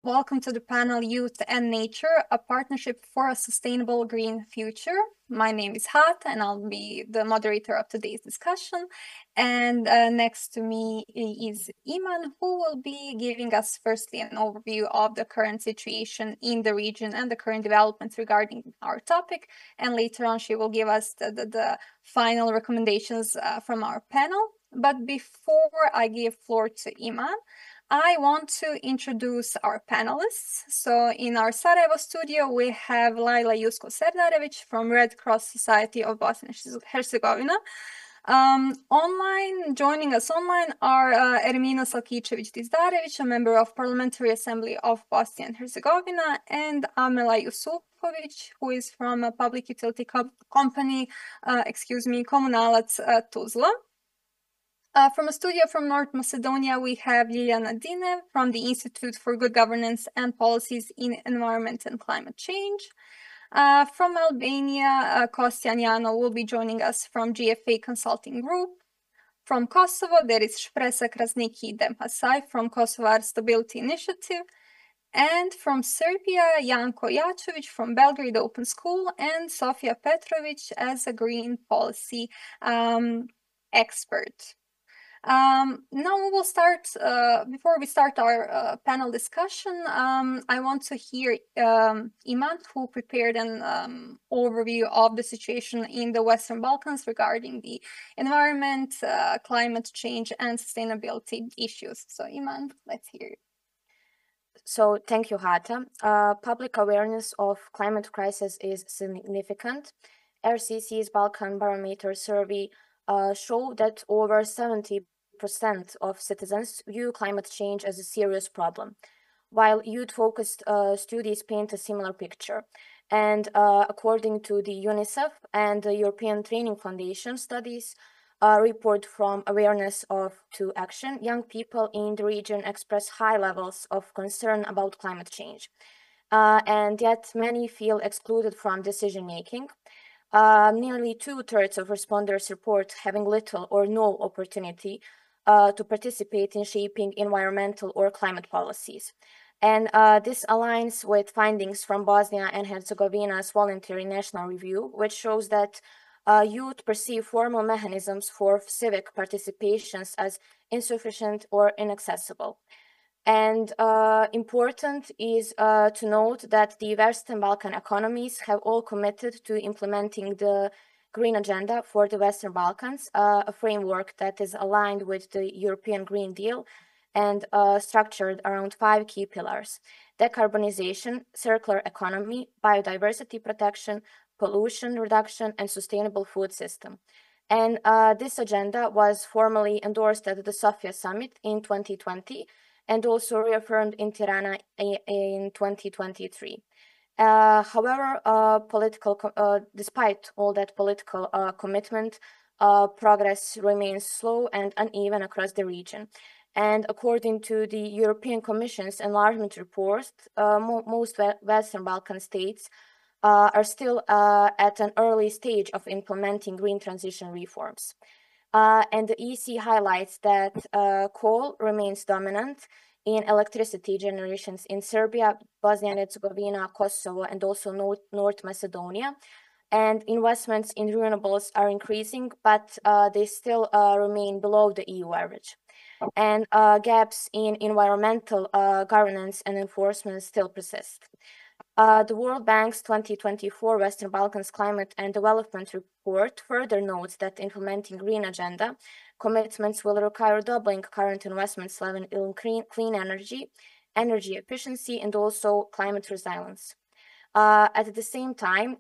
Welcome to the panel Youth and Nature, a partnership for a sustainable green future. My name is Hata and I'll be the moderator of today's discussion. And next to me is Iman, who will be giving us firstly an overview of the current situation in the region and the current developments regarding our topic. And later on, she will give us the final recommendations from our panel. But before I give floor to Iman, I want to introduce our panelists. So in our Sarajevo studio, we have Jusufović from Red Cross Society of Bosnia and Herzegovina. Joining us online are Ermina Salkičević-Dizdarević, a member of Parliamentary Assembly of Bosnia and Herzegovina, and Amela Jusufović, who is from a public utility company, Komunalac, Tuzla. From a studio from North Macedonia, we have Ljiljana Dinev from the Institute for Good Governance and Policies in Environment and Climate Change. From Albania, Kostjan Jano will be joining us from GFA Consulting Group. From Kosovo, there is Shpresa Krasniki Demhasaj from Kosovar Stability Initiative. And from Serbia, Janko Jačović from Belgrade Open School, and Sofia Petrović as a green policy expert. Now we will start, before we start our panel discussion, I want to hear Iman, who prepared an overview of the situation in the Western Balkans regarding the environment, climate change, and sustainability issues. So Iman, let's hear you. So thank you, Hata. Public awareness of climate crisis is significant. RCC's Balkan Barometer survey showed that over 70% of citizens view climate change as a serious problem, while youth-focused studies paint a similar picture. And according to the UNICEF and the European Training Foundation studies, report from Awareness to Action, young people in the region express high levels of concern about climate change. And yet many feel excluded from decision-making. Nearly 2/3 of responders report having little or no opportunity to participate in shaping environmental or climate policies. And this aligns with findings from Bosnia and Herzegovina's voluntary national review, which shows that youth perceive formal mechanisms for civic participations as insufficient or inaccessible. And important is to note that the Western Balkan economies have all committed to implementing the Green Agenda for the Western Balkans, a framework that is aligned with the European Green Deal and structured around 5 key pillars: decarbonization, circular economy, biodiversity protection, pollution reduction, and sustainable food system. And this agenda was formally endorsed at the Sofia Summit in 2020 and also reaffirmed in Tirana in 2023. However, despite all that political commitment, progress remains slow and uneven across the region. And according to the European Commission's enlargement report, most Western Balkan states are still at an early stage of implementing green transition reforms. And the EC highlights that coal remains dominant in electricity generations in Serbia, Bosnia and Herzegovina, Kosovo, and also North Macedonia. And investments in renewables are increasing, but they still remain below the EU average. And gaps in environmental governance and enforcement still persist. The World Bank's 2024 Western Balkans Climate and Development Report further notes that implementing Green Agenda commitments will require doubling current investments level in clean energy, energy efficiency, and also climate resilience. At the same time,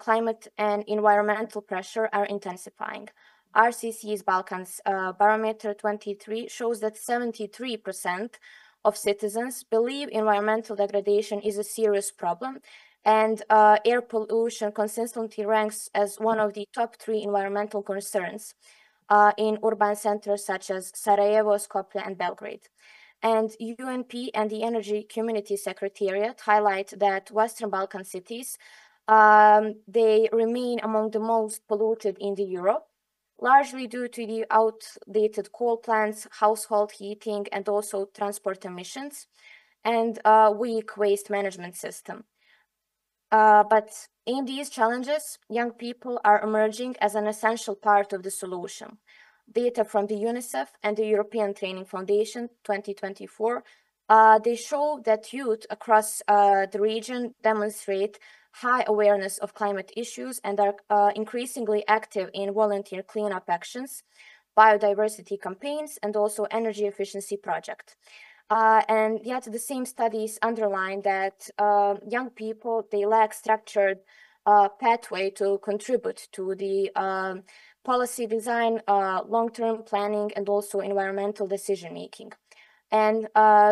climate and environmental pressure are intensifying. RCC's Balkans Barometer 23 shows that 73% of citizens believe environmental degradation is a serious problem, and air pollution consistently ranks as one of the top 3 environmental concerns in urban centers such as Sarajevo, Skopje, and Belgrade. And UNP and the Energy Community Secretariat highlight that Western Balkan cities, they remain among the most polluted in Europe, largely due to the outdated coal plants, household heating, and also transport emissions. and a weak waste management system. But in these challenges, young people are emerging as an essential part of the solution. Data from the UNICEF and the European Training Foundation 2024, they show that youth across the region demonstrate high awareness of climate issues and are increasingly active in volunteer cleanup actions, biodiversity campaigns, and also energy efficiency projects. And yet the same studies underline that young people, they lack structured pathway to contribute to the policy design, long-term planning, and also environmental decision-making. And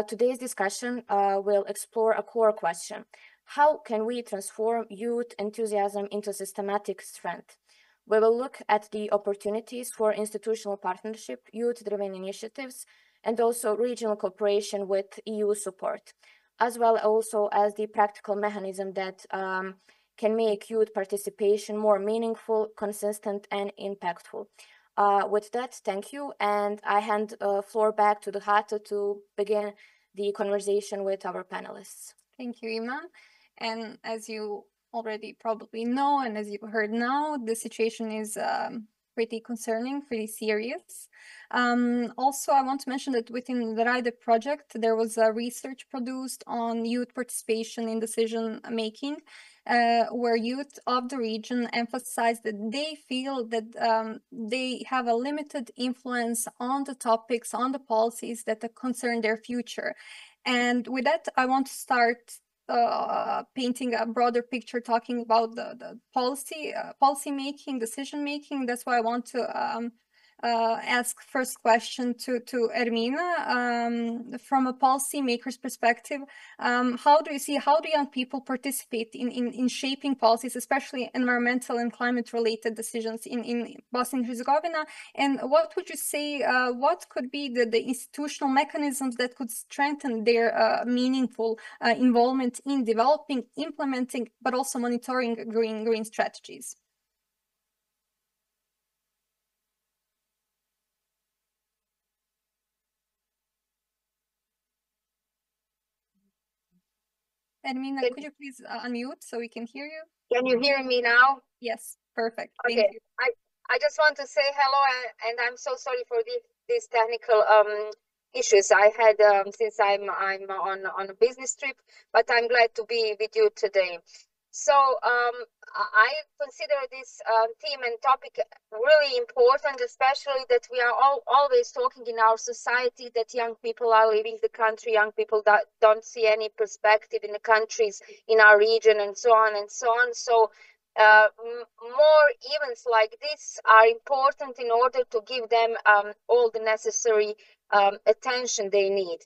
today's discussion will explore a core question. How can we transform youth enthusiasm into systematic strength? We will look at the opportunities for institutional partnership, youth-driven initiatives, and also regional cooperation with EU support, as well also as the practical mechanism that can make youth participation more meaningful, consistent, and impactful. With that, thank you, and I hand the floor back to the Hata to begin the conversation with our panelists. Thank you, Iman. And as you already probably know, and as you heard now, the situation is pretty concerning, pretty serious. Also, I want to mention that within the RYDE project, there was a research produced on youth participation in decision making, where youth of the region emphasized that they feel that they have a limited influence on the topics, on the policies that concern their future. And with that, I want to start painting a broader picture, talking about the policy making, decision making. That's why I want to ask first question to Ermina. From a policymaker's perspective, how do young people participate in shaping policies, especially environmental and climate related decisions in Bosnia and Herzegovina? And what would you say, what could be the institutional mechanisms that could strengthen their meaningful involvement in developing, implementing, but also monitoring green strategies? Ermina, could you please unmute so we can hear you? Can you hear me now? Yes, perfect. Okay. Thank you. I just want to say hello, and I'm so sorry for these technical issues I had since I'm on a business trip, but I'm glad to be with you today. So I consider this theme and topic really important, especially that we are always talking in our society that young people are leaving the country, young people that don't see any perspective in the countries in our region, and so on and so on. So more events like this are important in order to give them all the necessary attention they need.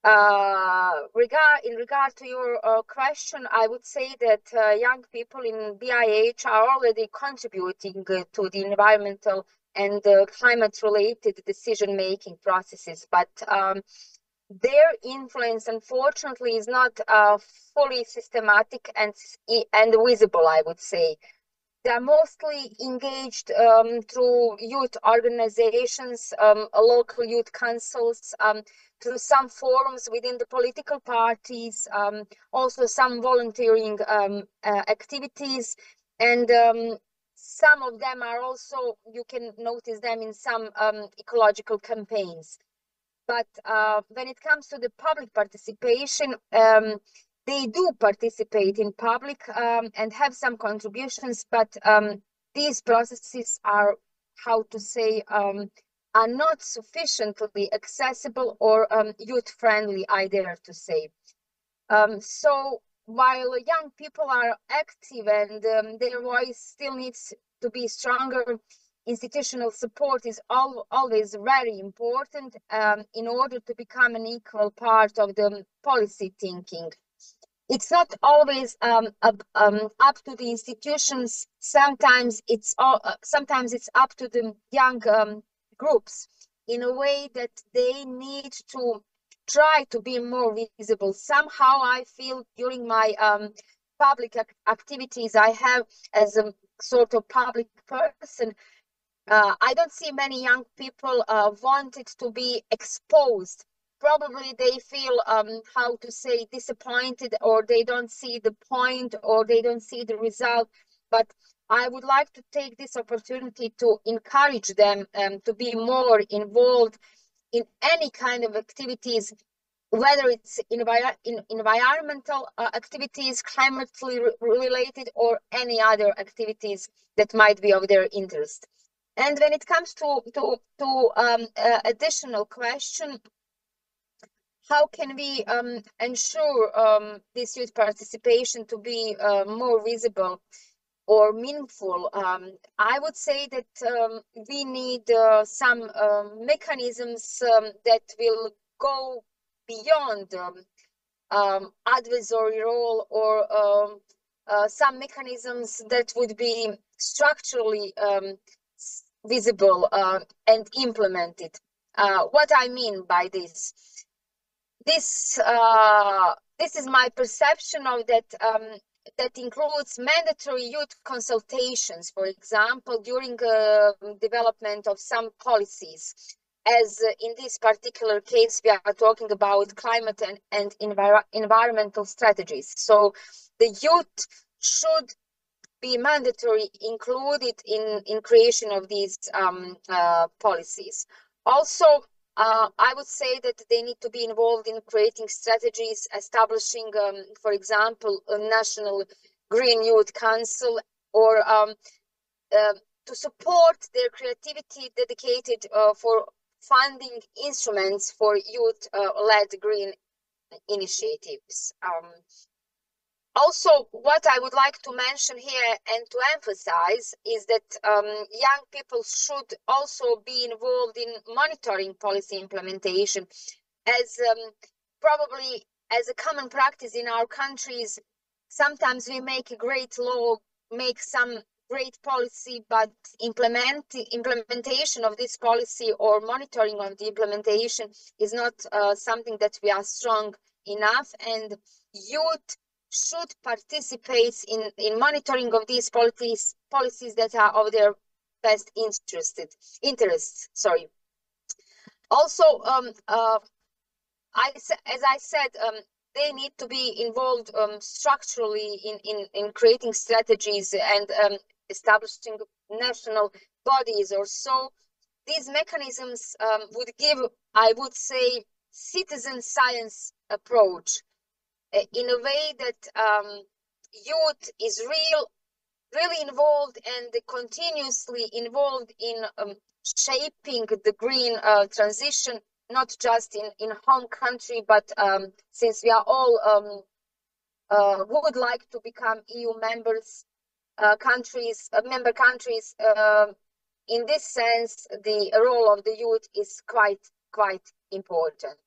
In regard to your question, I would say that young people in BIH are already contributing to the environmental and climate-related decision-making processes, but their influence, unfortunately, is not fully systematic and visible, I would say. They are mostly engaged through youth organizations, local youth councils, through some forums within the political parties, also some volunteering activities, and some of them are also, you can notice them in some ecological campaigns. But when it comes to the public participation, they do participate in public and have some contributions, but these processes are, how to say, are not sufficiently accessible or youth-friendly, I dare to say. So while young people are active and their voice still needs to be stronger, institutional support is always very important in order to become an equal part of the policy thinking. It's not always up to the institutions. Sometimes it's up to the young groups in a way that they need to try to be more visible. Somehow I feel during my public activities I have as a sort of public person, I don't see many young people wanted to be exposed probably they feel, how to say, disappointed, or they don't see the point, or they don't see the result. But I would like to take this opportunity to encourage them to be more involved in any kind of activities, whether it's environmental activities, climately related, or any other activities that might be of their interest. And when it comes to additional question, how can we ensure this youth participation to be more visible or meaningful? I would say that we need some mechanisms that will go beyond advisory role, or some mechanisms that would be structurally visible and implemented. What I mean by this? This is my perception of that. That includes mandatory youth consultations, for example, during development of some policies. As in this particular case, we are talking about climate and environmental strategies. So the youth should be mandatory included in creation of these policies. Also, I would say that they need to be involved in creating strategies, establishing, for example, a National Green Youth Council, or to support their creativity dedicated for funding instruments for youth-led green initiatives. Also, what I would like to mention here and to emphasize is that young people should also be involved in monitoring policy implementation, as probably as a common practice in our countries. Sometimes we make a great law, make some great policy, but implementation of this policy or monitoring of the implementation is not something that we are strong enough, and youth should participate in monitoring of these policies that are of their best interests. Sorry. Also, as I said, they need to be involved structurally in creating strategies and establishing national bodies or so. These mechanisms would give, I would say, citizen science approach, in a way that youth is really involved and continuously involved in shaping the green transition, not just in home country, but since we are all would like to become EU member countries, in this sense, the role of the youth is quite important.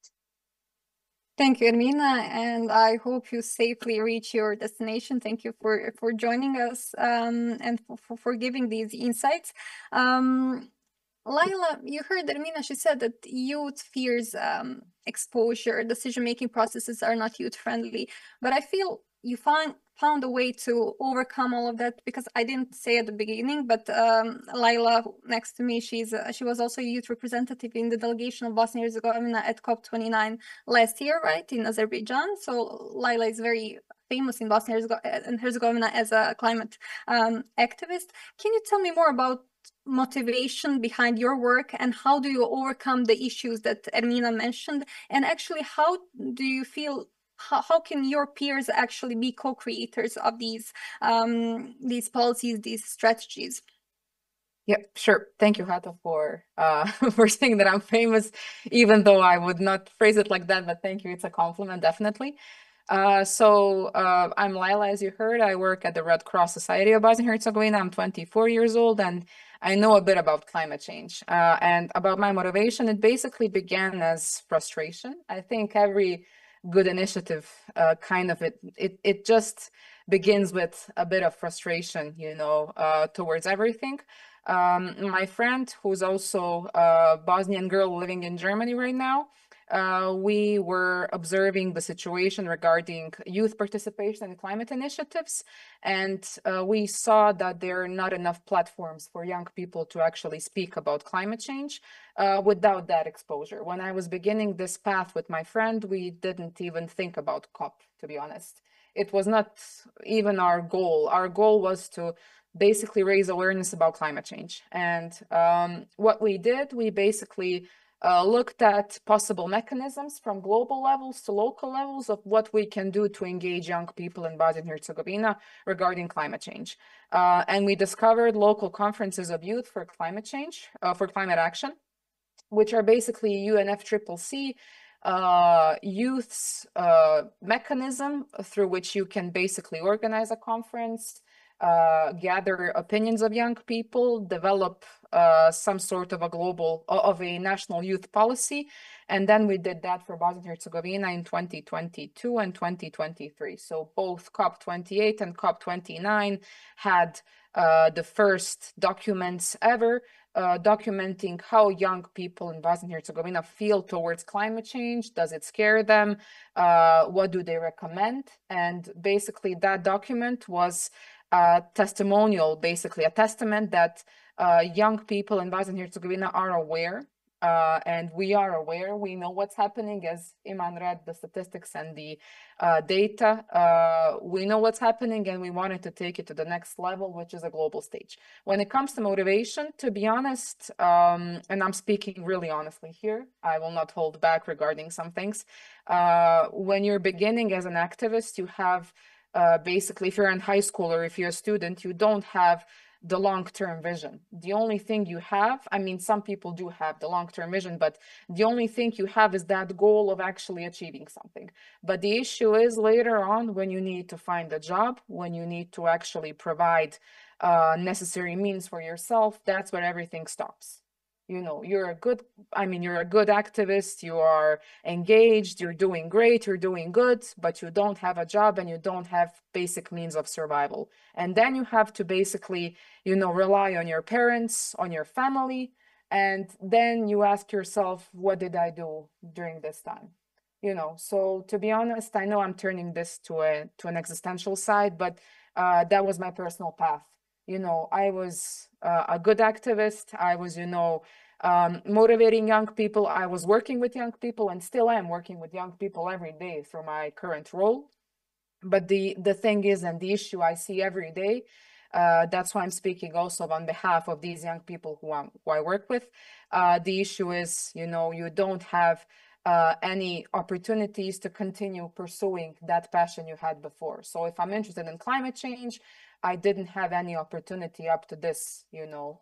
Thank you, Ermina, and I hope you safely reach your destination. Thank you for joining us and for giving these insights. Laila, you heard Ermina, she said that youth fears exposure, decision-making processes are not youth-friendly, but I feel you found a way to overcome all of that, because I didn't say at the beginning, but Laila next to me, she was also a youth representative in the delegation of Bosnia and Herzegovina at COP29 last year, right, in Azerbaijan. So Laila is very famous in Bosnia and Herzegovina as a climate activist. Can you tell me more about motivation behind your work, and how do you overcome the issues that Ermina mentioned? And actually, how do you feel, how can your peers actually be co-creators of these policies, these strategies? Yeah, sure. Thank you, Hata, for saying that I'm famous, even though I would not phrase it like that, but thank you. It's a compliment, definitely. So I'm Laila, as you heard. I work at the Red Cross Society of Bosnia and Herzegovina. I'm 24 years old, and I know a bit about climate change. And about my motivation, it basically began as frustration. I think every good initiative, it just begins with a bit of frustration, you know, towards everything. My friend, who's also a Bosnian girl living in Germany right now, we were observing the situation regarding youth participation in climate initiatives, and we saw that there are not enough platforms for young people to actually speak about climate change without that exposure. When I was beginning this path with my friend, we didn't even think about COP, to be honest. It was not even our goal. Our goal was to basically raise awareness about climate change. And what we did, we basically looked at possible mechanisms from global levels to local levels of what we can do to engage young people in Bosnia and Herzegovina regarding climate change. And we discovered local conferences of youth for climate change, for climate action, which are basically UNFCCC youth's mechanism through which you can basically organize a conference, gather opinions of young people, develop some sort of a national youth policy. And then we did that for Bosnia and Herzegovina in 2022 and 2023. So both COP28 and COP29 had the first documents ever documenting how young people in Bosnia and Herzegovina feel towards climate change. Does it scare them? What do they recommend? And basically that document was a testimonial, basically a testament that young people in Bosnia and Herzegovina are aware, and we are aware. We know what's happening, as Iman read the statistics and the data. We know what's happening, and we wanted to take it to the next level, which is a global stage. When it comes to motivation, to be honest, and I'm speaking really honestly here, I will not hold back regarding some things. When you're beginning as an activist, you have basically, if you're in high school or if you're a student, you don't have the long-term vision. The only thing you have, I mean, some people do have the long-term vision, but the only thing you have is that goal of actually achieving something. But the issue is later on, when you need to find a job, when you need to actually provide necessary means for yourself, that's where everything stops. You know, you're a good activist, you are engaged, you're doing great, you're doing good, but you don't have a job and you don't have basic means of survival. And then you have to basically, you know, rely on your parents, on your family. And then you ask yourself, what did I do during this time? You know, so to be honest, I know I'm turning this to an existential side, but that was my personal path. You know, I was a good activist. I was, you know, motivating young people. I was working with young people and still am working with young people every day through my current role. But the thing is, and the issue I see every day, that's why I'm speaking also on behalf of these young people who I work with. The issue is, you know, you don't have any opportunities to continue pursuing that passion you had before. So if I'm interested in climate change, I didn't have any opportunity up to this, you know,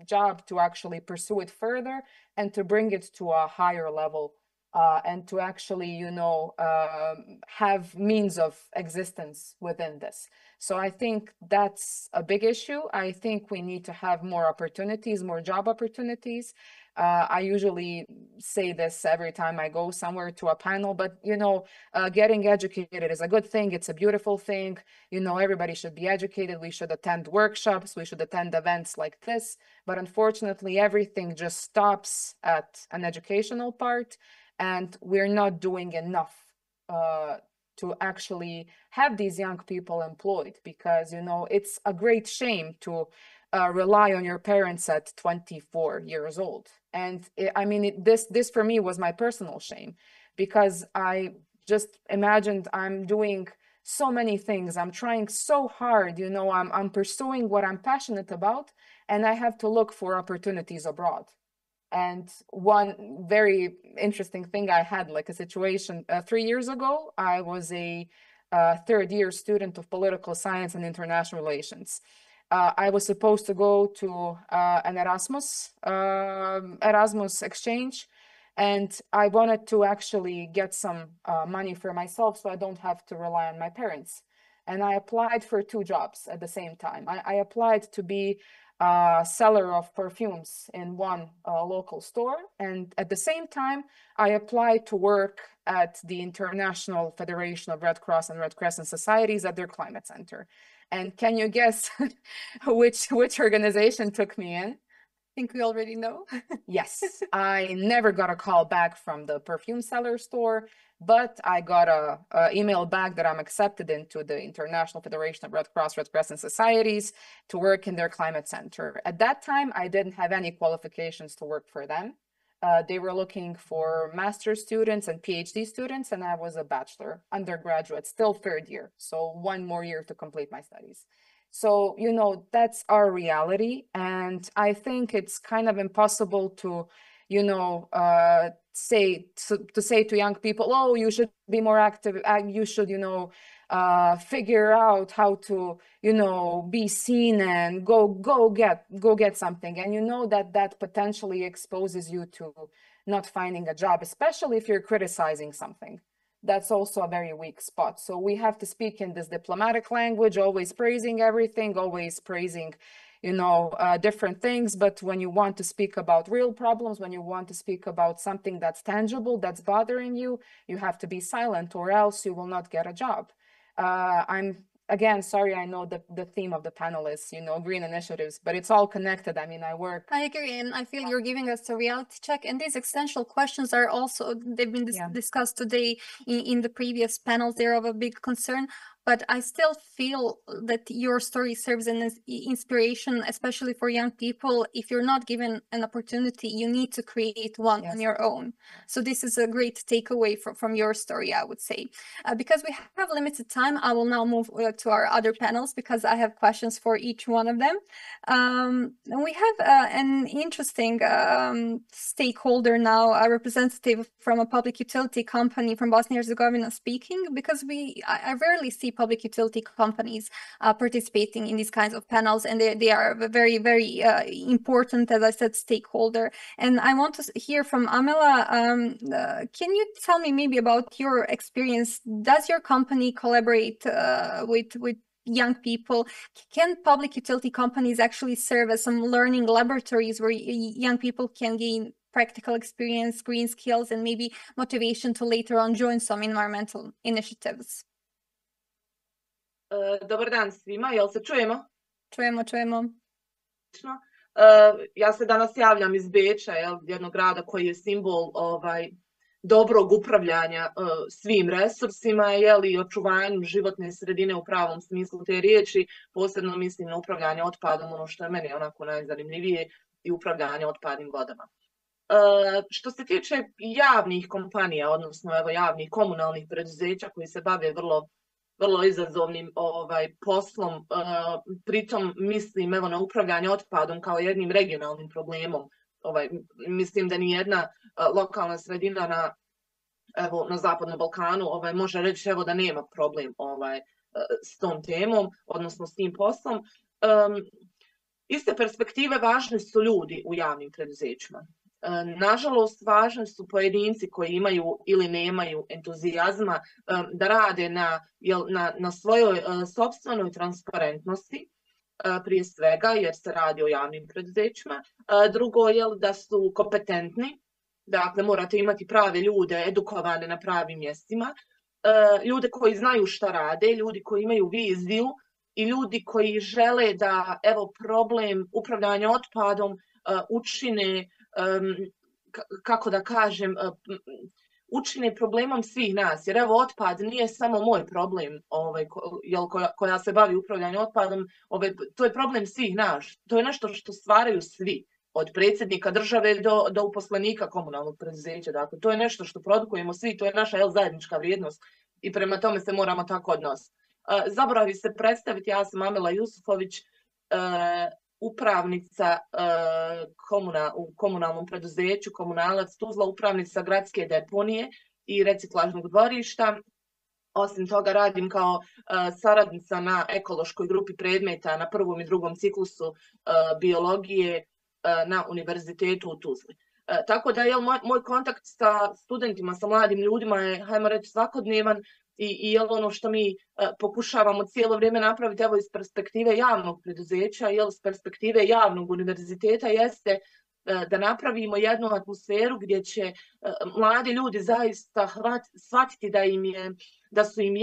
job to actually pursue it further and to bring it to a higher level and to actually, you know, have means of existence within this. So I think that's a big issue. I think we need to have more opportunities, more job opportunities. I usually say this every time I go somewhere to a panel, but, you know, getting educated is a good thing. It's a beautiful thing. You know, everybody should be educated. We should attend workshops. We should attend events like this. But unfortunately, everything just stops at an educational part, and we're not doing enough to actually have these young people employed, because, you know, it's a great shame to rely on your parents at 24 years old. And this for me was my personal shame, because I just imagined I'm doing so many things. I'm trying so hard, you know, I'm pursuing what I'm passionate about, and I have to look for opportunities abroad. And one very interesting thing I had, like a situation 3 years ago, I was a third-year student of political science and international relations. I was supposed to go to an Erasmus exchange, and I wanted to actually get some money for myself so I don't have to rely on my parents. And I applied for 2 jobs at the same time. I applied to be a seller of perfumes in one local store, and at the same time, I applied to work at the International Federation of Red Cross and Red Crescent Societies at their climate center. And can you guess which organization took me in? think we already know. Yes, I never got a call back from the perfume seller store, but I got a email back that I'm accepted into the International Federation of Red Cross, Red Crescent Societies to work in their climate center. At that time, I didn't have any qualifications to work for them. They were looking for master's students and PhD students, and I was a bachelor, undergraduate, still third year. So one more year to complete my studies. So, you know, that's our reality. And I think it's kind of impossible to, you know, say to young people, oh, you should be more active. You should, you know, figure out how to, you know, be seen and go get something. And you know that potentially exposes you to not finding a job, especially if you're criticizing something. That's also a very weak spot. So we have to speak in this diplomatic language, always praising everything, always praising, you know, different things. But when you want to speak about real problems, when you want to speak about something that's tangible, that's bothering you, you have to be silent, or else you will not get a job. I'm again, sorry, I know the theme of the panelists, you know, green initiatives, but it's all connected. I mean, I agree, and I feel you're giving us a reality check, and these existential questions are also, they've been discussed today in the previous panels. They're of a big concern, but I still feel that your story serves as inspiration, especially for young people. If you're not given an opportunity, you need to create one on your own. So this is a great takeaway from your story, I would say. Because we have limited time, I will now move to our other panels because I have questions for each one of them. And we have an interesting stakeholder now, a representative from a public utility company from Bosnia and Herzegovina speaking, because I rarely see public utility companies participating in these kinds of panels, and they are a very, very important, as I said, stakeholder. And I want to hear from Amela. Can you tell me maybe about your experience? Does your company collaborate with young people? Can public utility companies actually serve as some learning laboratories where young people can gain practical experience, green skills, and maybe motivation to later on join some environmental initiatives? Dobar dan svima, jel se čujemo? Čujemo. Ja se danas javljam iz Beča, jednog grada koji je simbol dobrog upravljanja svim resursima, i očuvanju životne sredine u pravom smislu te riječi. Posebno mislim na upravljanje otpadom, ono što je meni onako najzanimljivije, i upravljanje otpadnim vodama. Što se tiče javnih kompanija, odnosno javnih komunalnih preduzeća koji se bave vrlo izazovnim poslom, pritom mislim na upravljanje otpadom kao jednim regionalnim problemom. Mislim da nijedna lokalna sredina na Zapadnom Balkanu može reći da nema problem s tom temom, odnosno s tim poslom. Iz te perspektive važni su ljudi u javnim preduzećima. Nažalost, važni su pojedinci koji imaju ili nemaju entuzijazma da rade na svojoj sopstvenoj transparentnosti, prije svega jer se radi o javnim preduzećima. Drugo je da su kompetentni, dakle morate imati prave ljude, edukovane na pravim mjestima, ljude koji znaju šta rade, ljudi koji imaju viziju i ljudi koji žele da problem upravljanja otpadom učine, kako da kažem, učine problemom svih nas, jer otpad nije samo moj problem koja se bavi upravljanjem otpadom, to je problem svih nas, to je nešto što stvaraju svi, od predsjednika države do uposlenika komunalnog preduzeća, dakle to je nešto što produkujemo svi, to je naša zajednička vrijednost i prema tome se moramo tako odnositi. Zaboravi se predstaviti, ja sam Amela Jusufović, upravnica u komunalnom preduzeću Komunalac Tuzla, upravnica gradske deponije i reciklažnog dvorišta. Osim toga radim kao saradnica na ekološkoj grupi predmeta na prvom i drugom ciklusu biologije na univerzitetu u Tuzli. Tako da moj kontakt sa studentima, sa mladim ljudima je, hajmo reći, svakodnevan i ono što mi pokušavamo cijelo vrijeme napraviti iz perspektive javnog preduzeća, iz perspektive javnog univerziteta jeste da napravimo jednu atmosferu gdje će mladi ljudi zaista shvatiti da su im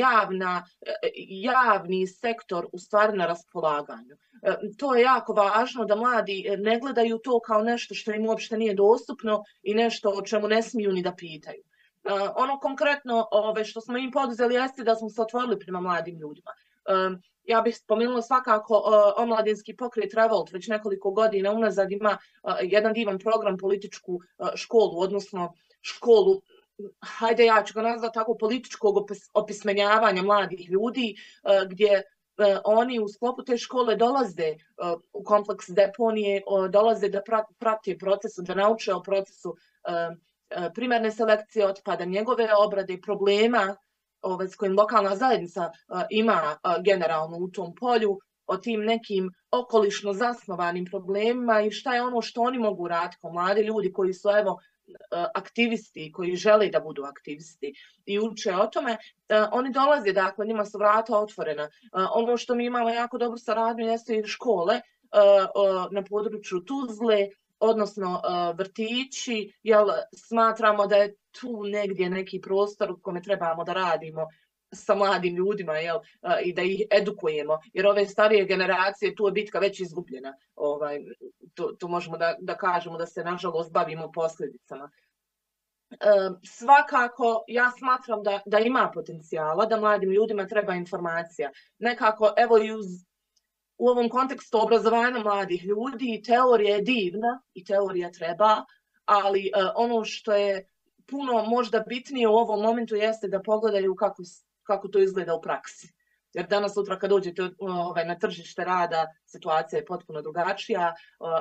javni sektor u stvari na raspolaganju. To je jako važno da mladi ne gledaju to kao nešto što im uopšte nije dostupno i nešto o čemu ne smiju ni da pitaju. Ono konkretno što smo im poduzeli jeste da smo se otvorili prema mladim ljudima. Ja bih spomenula svakako omladinski pokret Revolt već nekoliko godina unazad ima jedan divan program, političku školu, odnosno školu, hajde ja ću ga nazvati tako, političkog opismenjavanja mladih ljudi, gdje oni u sklopu te škole dolaze u kompleks deponije, dolaze da prate proces, da nauče o procesu primarne selekcije otpada, njegove obrade, problema s kojim lokalna zajednica ima generalno u tom polju, o tim nekim okolišno zasnovanim problemima i šta je ono što oni mogu raditi kao mladi ljudi koji su aktivisti, koji žele da budu aktivisti i uče o tome. Oni dolaze, dakle, njima su vrata otvorena. Ono što mi imamo jako dobru saradnju jeste i škole na području Tuzle, odnosno vrtići, jer smatramo da je tu negdje neki prostor u kome trebamo da radimo sa mladim ljudima i da ih edukujemo, jer ove starije generacije, tu je bitka već izgubljena. Tu možemo da kažemo da se nažalost bavimo posljedicama. Svakako, ja smatram da ima potencijala, da mladim ljudima treba informacija. Nekako, evo i u ovom kontekstu obrazovanja mladih ljudi, teorija je divna i teorija treba, ali ono što je puno možda bitnije u ovom momentu jeste da pogledaju kako to izgleda u praksi. Jer danas sutra kad dođete na tržište rada, situacija je potpuno drugačija.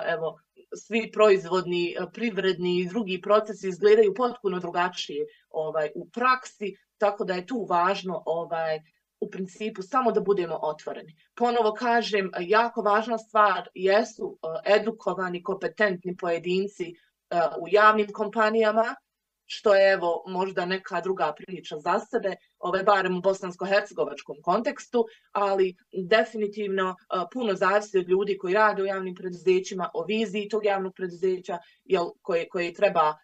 Evo, svi proizvodni, privredni i drugi procesi izgledaju potpuno drugačije u praksi, tako da je tu važno u principu samo da budemo otvoreni. Ponovo kažem, jako važna stvar jesu edukovani, kompetentni pojedinci u javnim kompanijama, što je evo možda neka druga priča za sebe, barem u bosansko-hercegovačkom kontekstu, ali definitivno puno zavisi od ljudi koji rade u javnim preduzećima, o viziji tog javnog preduzeća koji treba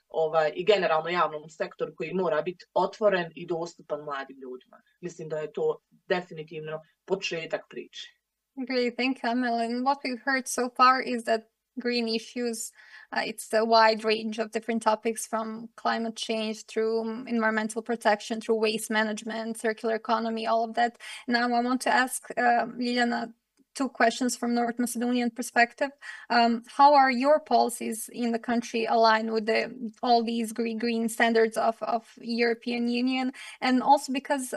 i generalno javnom sektoru koji mora biti otvoren i dostupan mladim ljudima. Mislim da je to definitivno početak priče. Great, thank you, Amela. And what we've heard so far is that green issues, it's a wide range of different topics, from climate change through environmental protection, through waste management, circular economy, all of that. Now I want to ask Ljiljana two questions from North Macedonian perspective. How are your policies in the country aligned with all these green standards of European Union? And also because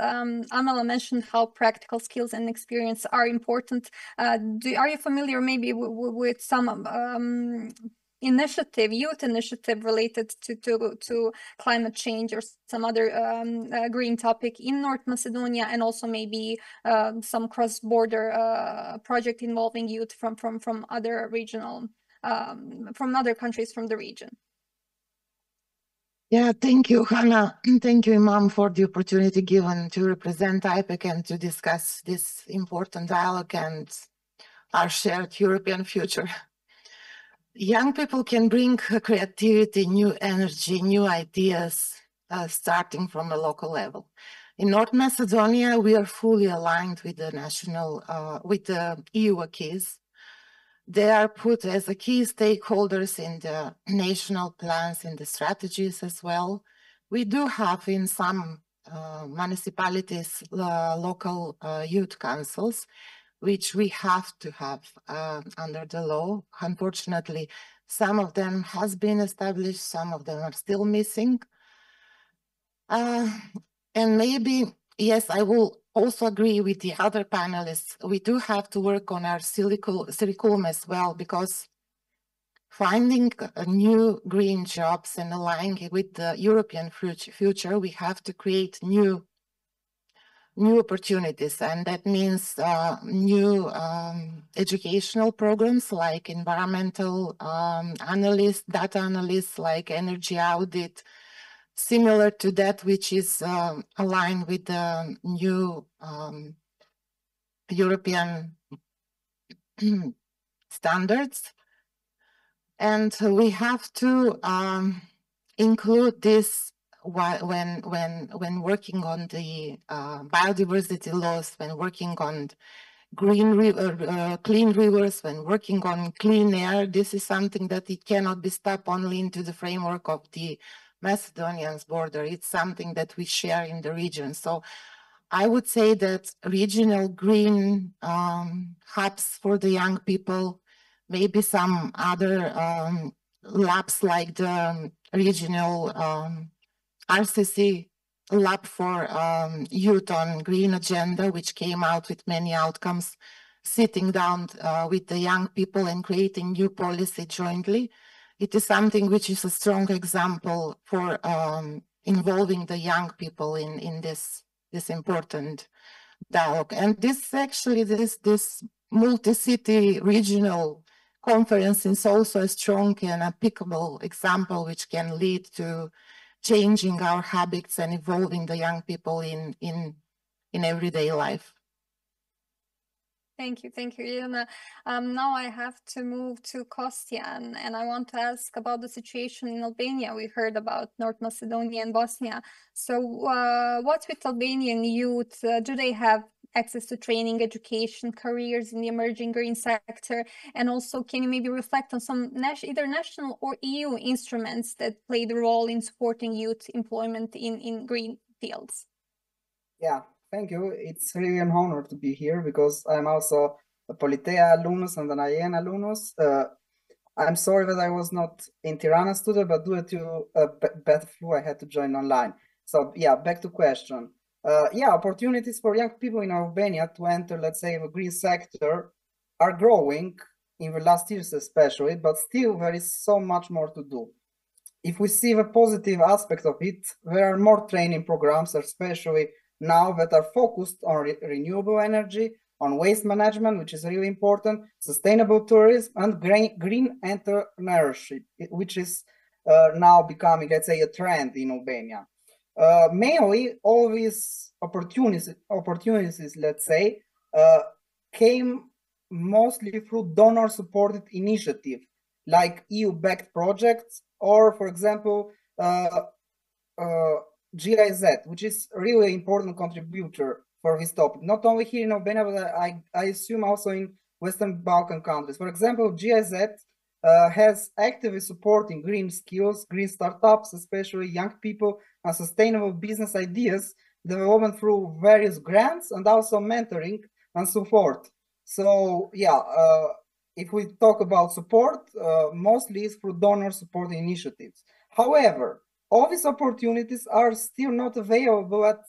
Amela mentioned how practical skills and experience are important, are you familiar maybe with some youth initiative related to climate change or some other green topic in North Macedonia, and also maybe some cross-border project involving youth from other regional from other countries from the region? Yeah, thank you, Hannah. Thank you, Iman, for the opportunity given to represent IPEC and to discuss this important dialogue and our shared European future. Young people can bring creativity, new energy, new ideas, starting from a local level. In North Macedonia, we are fully aligned with the EU acquis. They are put as a key stakeholders in the national plans, in the strategies as well. We do have in some municipalities local youth councils, which we have to have under the law. Unfortunately, some of them has been established, some of them are still missing. And maybe, yes, I will also agree with the other panelists. We do have to work on our curriculum as well, because finding new green jobs and aligning with the European future, we have to create new opportunities, and that means new educational programs like environmental analysts, data analysts, like energy audit, similar to that which is aligned with the new European standards. And we have to include this when working on the biodiversity laws, when working on clean rivers, when working on clean air, this is something that it cannot be stopped only into the framework of the Macedonian's border. It's something that we share in the region. So I would say that regional green hubs for the young people, maybe some other labs like the regional RCC lab for youth on green agenda, which came out with many outcomes, sitting down with the young people and creating new policy jointly. It is something which is a strong example for involving the young people in this important dialogue. And this actually, this multi-city regional conference is also a strong and applicable example which can lead to changing our habits and evolving the young people in everyday life. Thank you, Irina. Now I have to move to Kostian, and I want to ask about the situation in Albania. We heard about North Macedonia and Bosnia. So what's with Albanian youth? Do they have access to training, education, careers in the emerging green sector? And also, can you maybe reflect on some either national or EU instruments that played a role in supporting youth employment in green fields? Yeah. Thank you. It's really an honor to be here because I'm also a Politea alumnus and an IEN alumnus. I'm sorry that I was not in Tirana today, but due to a bad flu, I had to join online. So yeah, back to question. Yeah, opportunities for young people in Albania to enter, let's say, the green sector are growing in the last years especially, but still there is so much more to do. If we see the positive aspect of it, there are more training programs, especially now that are focused on renewable energy, on waste management, which is really important, sustainable tourism, and green entrepreneurship, which is now becoming, let's say, a trend in Albania. Mainly, all these opportunities, let's say, came mostly through donor-supported initiatives, like EU-backed projects, or, for example, GIZ, which is a really important contributor for this topic, not only here in Albania, but I assume also in Western Balkan countries. For example, GIZ has actively supporting green skills, green startups, especially young people, and sustainable business ideas development through various grants and also mentoring and support. So yeah, if we talk about support, mostly it's through donor support initiatives. However, all these opportunities are still not available at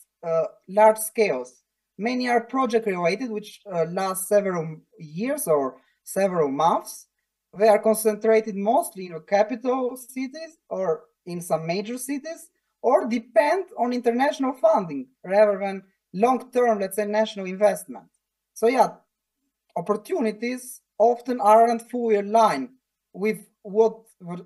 large scales. Many are project related, which last several years or several months. They are concentrated mostly in capital cities or in some major cities, or depend on international funding rather than long-term, let's say, national investment. So yeah, opportunities often aren't fully aligned with what the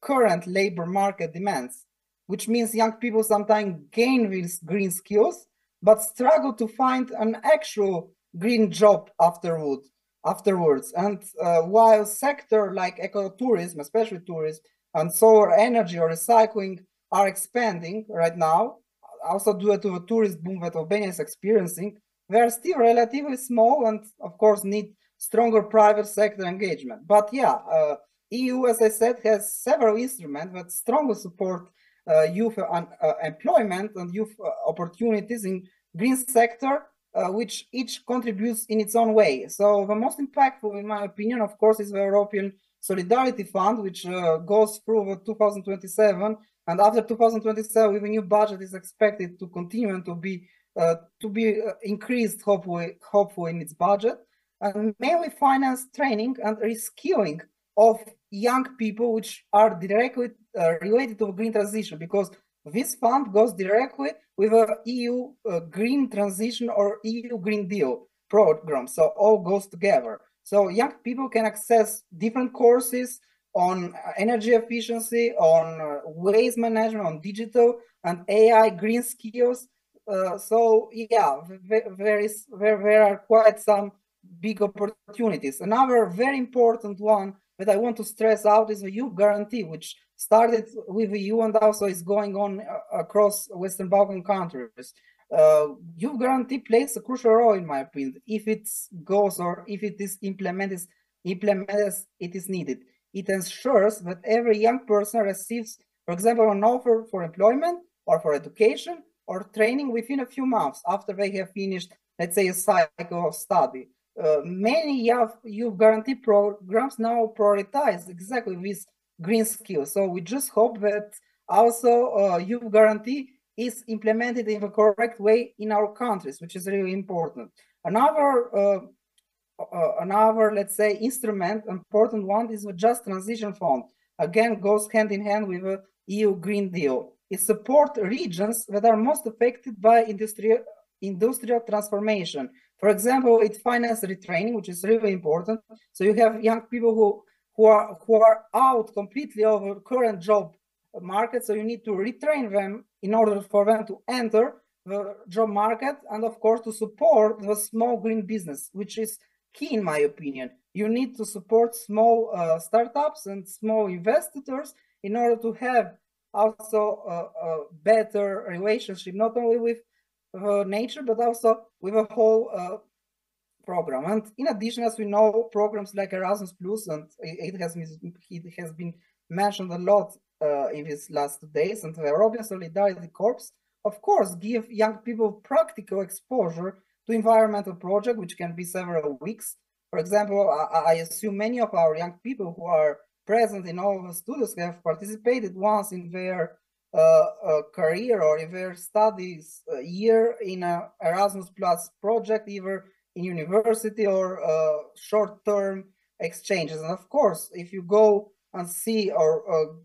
current labor market demands, which means young people sometimes gain these green skills, but struggle to find an actual green job afterwards. And while sectors like ecotourism, especially tourism, and solar energy or recycling are expanding right now, also due to the tourist boom that Albania is experiencing, they are still relatively small and, of course, need stronger private sector engagement. But yeah, EU, as I said, has several instruments that strongly support youth employment and youth opportunities in green sector, which each contributes in its own way. So the most impactful, in my opinion, of course, is the European Solidarity Fund, which goes through 2027, and after 2027, with a new budget, is expected to continue and to be increased, hopefully in its budget, and mainly finance training and reskilling of young people, which are directly related to green transition, because this fund goes directly with a EU green transition or EU Green Deal program. So all goes together. So young people can access different courses on energy efficiency, on waste management, on digital and AI green skills. So yeah, there are quite some big opportunities. Another very important one that I want to stress out is the youth guarantee, which started with the EU and also is going on across Western Balkan countries. youth guarantee plays a crucial role, in my opinion, if it goes or if it is implemented as it is needed. It ensures that every young person receives, for example, an offer for employment or for education or training within a few months after they have finished, let's say, a cycle of study. Many youth guarantee programs now prioritize exactly these green skills. So we just hope that also youth guarantee is implemented in the correct way in our countries, which is really important. Another, let's say, important one is the Just Transition Fund. Again, goes hand in hand with the EU Green Deal. It supports regions that are most affected by industrial transformation. For example, it finances retraining, which is really important. So you have young people who are out completely of the current job market. So you need to retrain them in order for them to enter the job market, and of course to support the small green business, which is key in my opinion. You need to support small startups and small investors in order to have also a better relationship, not only with nature, but also with a whole program. And in addition, as we know, programs like Erasmus Plus, and it has been mentioned a lot in these last days, and the European Solidarity Corps, of course, give young people practical exposure to environmental projects, which can be several weeks. For example, I assume many of our young people who are present in all the studios have participated once in their career or in their studies year in a Erasmus Plus project, either in university or short-term exchanges. And of course, if you go and see or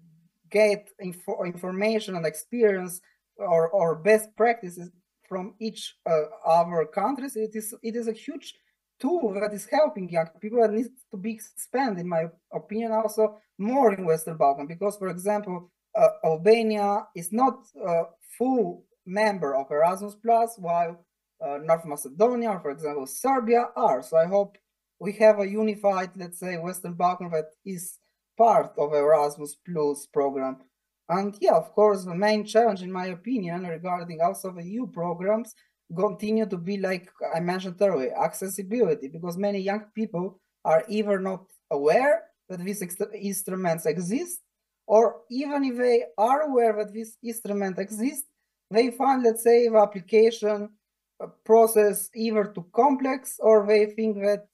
get information and experience or best practices from each other countries, it is a huge tool that is helping young people and needs to be expanded, in my opinion, also more in Western Balkan. Because, for example, Albania is not a full member of Erasmus Plus, while North Macedonia or, for example, Serbia are. So I hope we have a unified, let's say, Western Balkan that is part of Erasmus Plus program. And yeah, of course, the main challenge, in my opinion, regarding also the EU programs continue to be, like I mentioned earlier, accessibility, because many young people are either not aware that these instruments exist, or even if they are aware that this instrument exists, they find, let's say, the application process either too complex, or they think that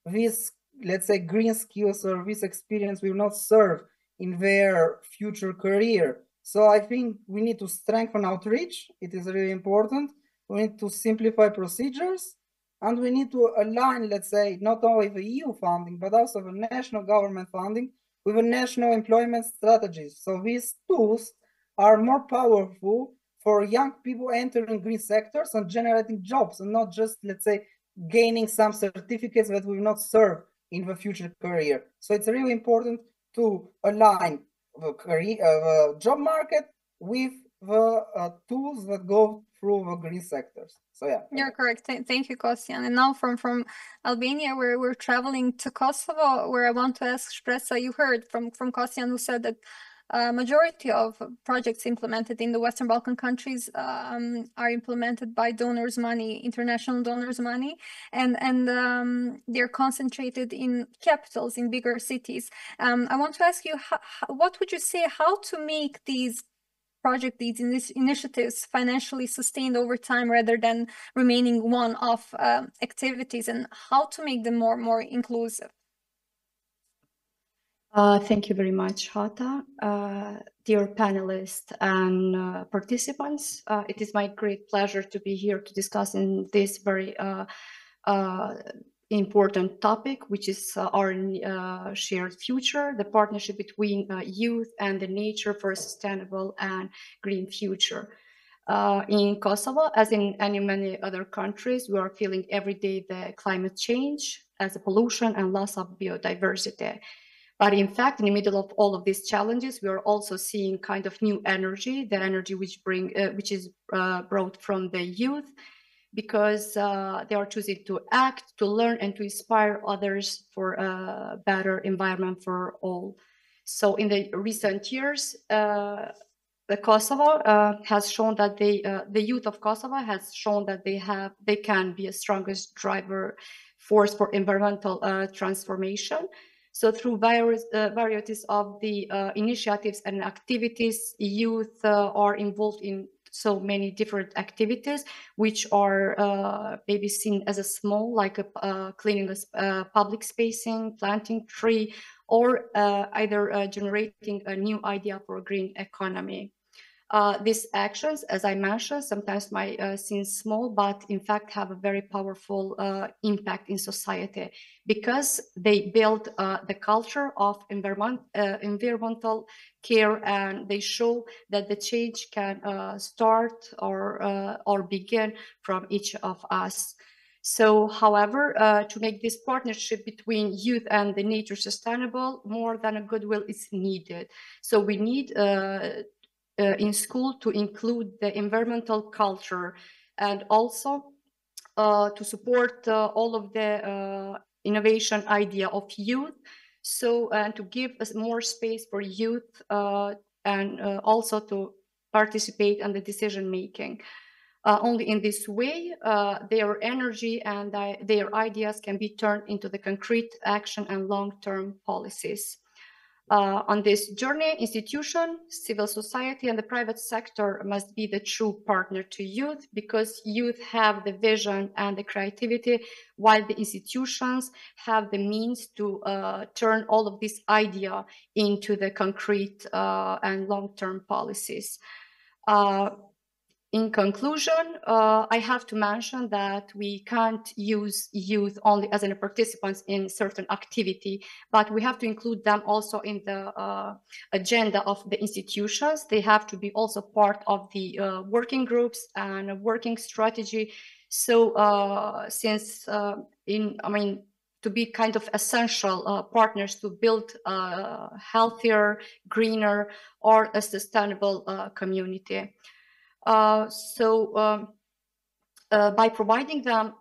this, let's say, green skills or this experience will not serve in their future career. So I think we need to strengthen outreach. It is really important. We need to simplify procedures, and we need to align, let's say, not only the EU funding, but also the national government funding with the national employment strategies. So these tools are more powerful for young people entering green sectors and generating jobs, and not just, let's say, gaining some certificates that will not serve in the future career. So it's really important to align the job market with the tools that go through the green sectors. So yeah. You're correct. Thank you, Kostjan. And now from Albania, where we're traveling to Kosovo, where I want to ask Shpresa, you heard from Kostjan, who said that majority of projects implemented in the Western Balkan countries are implemented by donors' money, international donors' money, and they're concentrated in capitals, in bigger cities. I want to ask you, what would you say, how to make these initiatives financially sustained over time rather than remaining one-off activities, and how to make them more inclusive? Thank you very much, Hata. Dear panelists and participants, it is my great pleasure to be here to discuss in this very important topic, which is our shared future, the partnership between youth and the nature for a sustainable and green future. In Kosovo, as in many other countries, we are feeling every day the climate change as a pollution and loss of biodiversity. But in fact, in the middle of all of these challenges, we are also seeing kind of new energy, the energy which is brought from the youth, because they are choosing to act, to learn, and to inspire others for a better environment for all. So in the recent years, the Kosovo has shown that the youth of Kosovo has shown that they can be a strongest driver force for environmental transformation. So through varieties of the initiatives and activities, youth are involved in so many different activities, which are maybe seen as a small, like cleaning a public spacing, planting tree, or either generating a new idea for a green economy. These actions, as I mentioned, sometimes might seem small, but in fact have a very powerful impact in society because they build the culture of environmental care, and they show that the change can start or begin from each of us. So, however, to make this partnership between youth and the nature sustainable, more than a goodwill is needed. So we need in school to include the environmental culture, and also to support all of the innovation idea of youth. So, and to give us more space for youth and also to participate in the decision making. Only in this way, their energy and their ideas can be turned into the concrete action and long-term policies. On this journey, institution, civil society, and the private sector must be the true partner to youth, because youth have the vision and the creativity, while the institutions have the means to turn all of this idea into the concrete and long-term policies. In conclusion, I have to mention that we can't use youth only as participants in certain activity, but we have to include them also in the agenda of the institutions. They have to be also part of the working groups and working strategy. So since to be kind of essential partners to build a healthier, greener, or a sustainable community. By providing them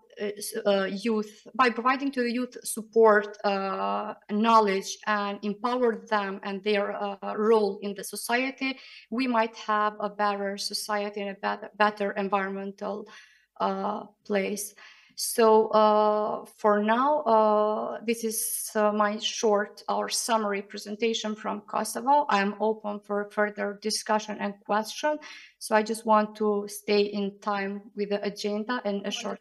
by providing to the youth support, knowledge, and empower them and their role in the society, we might have a better society and a better environmental place. So for now, this is my short or summary presentation from Kosovo. I'm open for further discussion and question. So I just want to stay in time with the agenda and a short.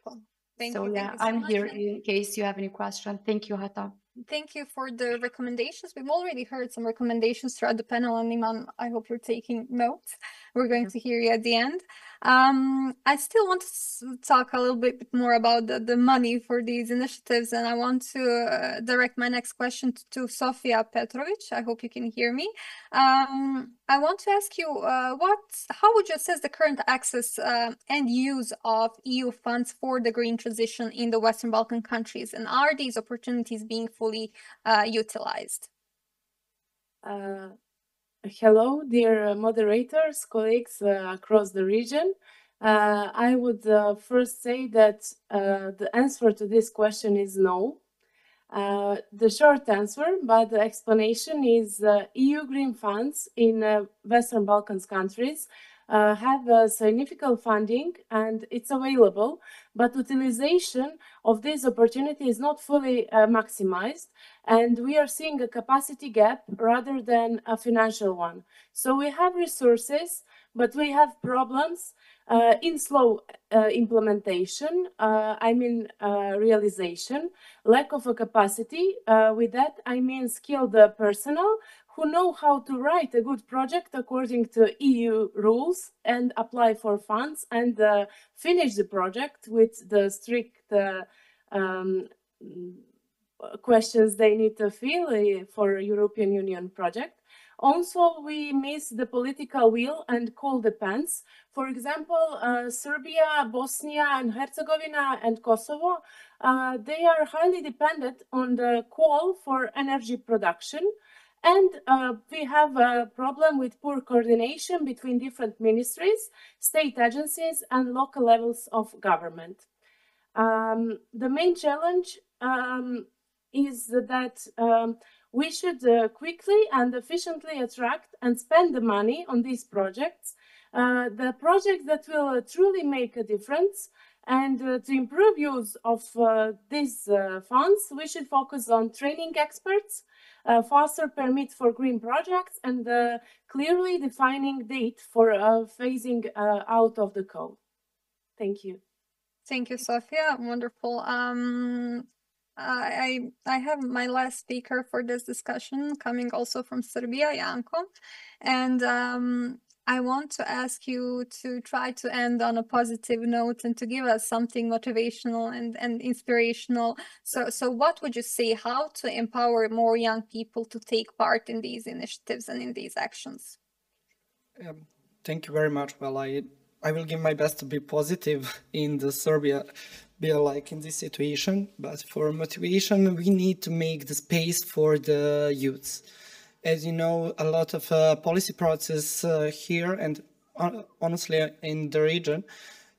Thank so you. yeah, Thank you so I'm much. here in case you have any question. Thank you, Hata. Thank you for the recommendations. We've already heard some recommendations throughout the panel, and Iman, I hope you're taking notes. We're going to hear you at the end. I still want to talk a little bit more about the money for these initiatives, and I want to direct my next question to Sofia Petrovic. I hope you can hear me. I want to ask you, how would you assess the current access and use of EU funds for the green transition in the Western Balkan countries, and are these opportunities being fully utilized? Hello, dear moderators, colleagues across the region. I would first say that the answer to this question is no. The short answer, but the explanation is EU green funds in Western Balkans countries have significant funding and it's available, but utilization of this opportunity is not fully maximized, and we are seeing a capacity gap rather than a financial one. So we have resources, but we have problems in slow implementation, realization, lack of a capacity. With that, I mean skilled personnel who know how to write a good project according to EU rules and apply for funds and finish the project with the strict questions they need to fill for European Union project. Also, we miss the political will and cold depends. For example, Serbia, Bosnia and Herzegovina and Kosovo, they are highly dependent on the coal for energy production. And we have a problem with poor coordination between different ministries, state agencies, and local levels of government. The main challenge is that we should quickly and efficiently attract and spend the money on these projects, the projects that will truly make a difference. And to improve use of these funds, we should focus on training experts, faster permit for green projects, and clearly defining date for phasing out of the code. Thank you. Thank you, Sofia. Wonderful. I have my last speaker for this discussion coming also from Serbia, Janko, and I want to ask you to try to end on a positive note and to give us something motivational and inspirational. So what would you say, how to empower more young people to take part in these initiatives and in these actions? Thank you very much. Well, I will give my best to be positive in the Serbia, like in this situation. But for motivation, we need to make the space for the youths. As you know, a lot of policy process here and honestly in the region